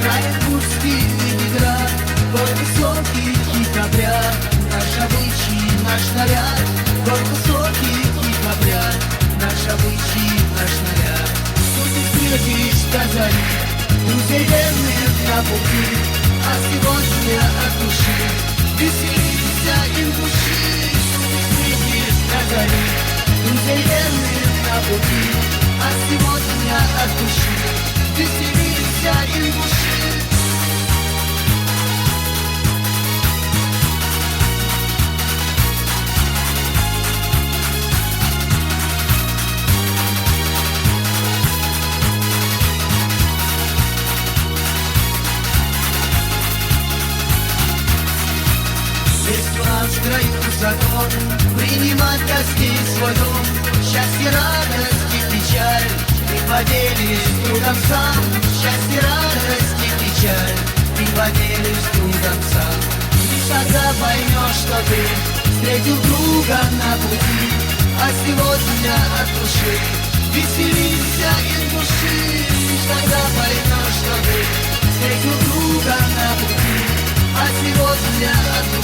Оренбургский Ленинград, гор высокий декабря, наш обычай, наш наряд, гор высокий декабря, наш обычай, наш наряд. Тут ты встретишь сказали, друзей верных на пути, а сегодня от души веселимся им души. Тут ты встретишь сказали, друзей верных на пути, а сегодня от души веселимся им души. Есть у нас в краю закон принимать гостей в свой дом. Счастье, радость и печаль ты поделишь с другом сам. Счастье, радость и печаль ты поделишь с другом сам. Лишь тогда поймешь, что ты встретил друга на пути, а сегодня от души веселимся из души. Лишь тогда поймешь, что ты встретил друга на пути, а сегодня от души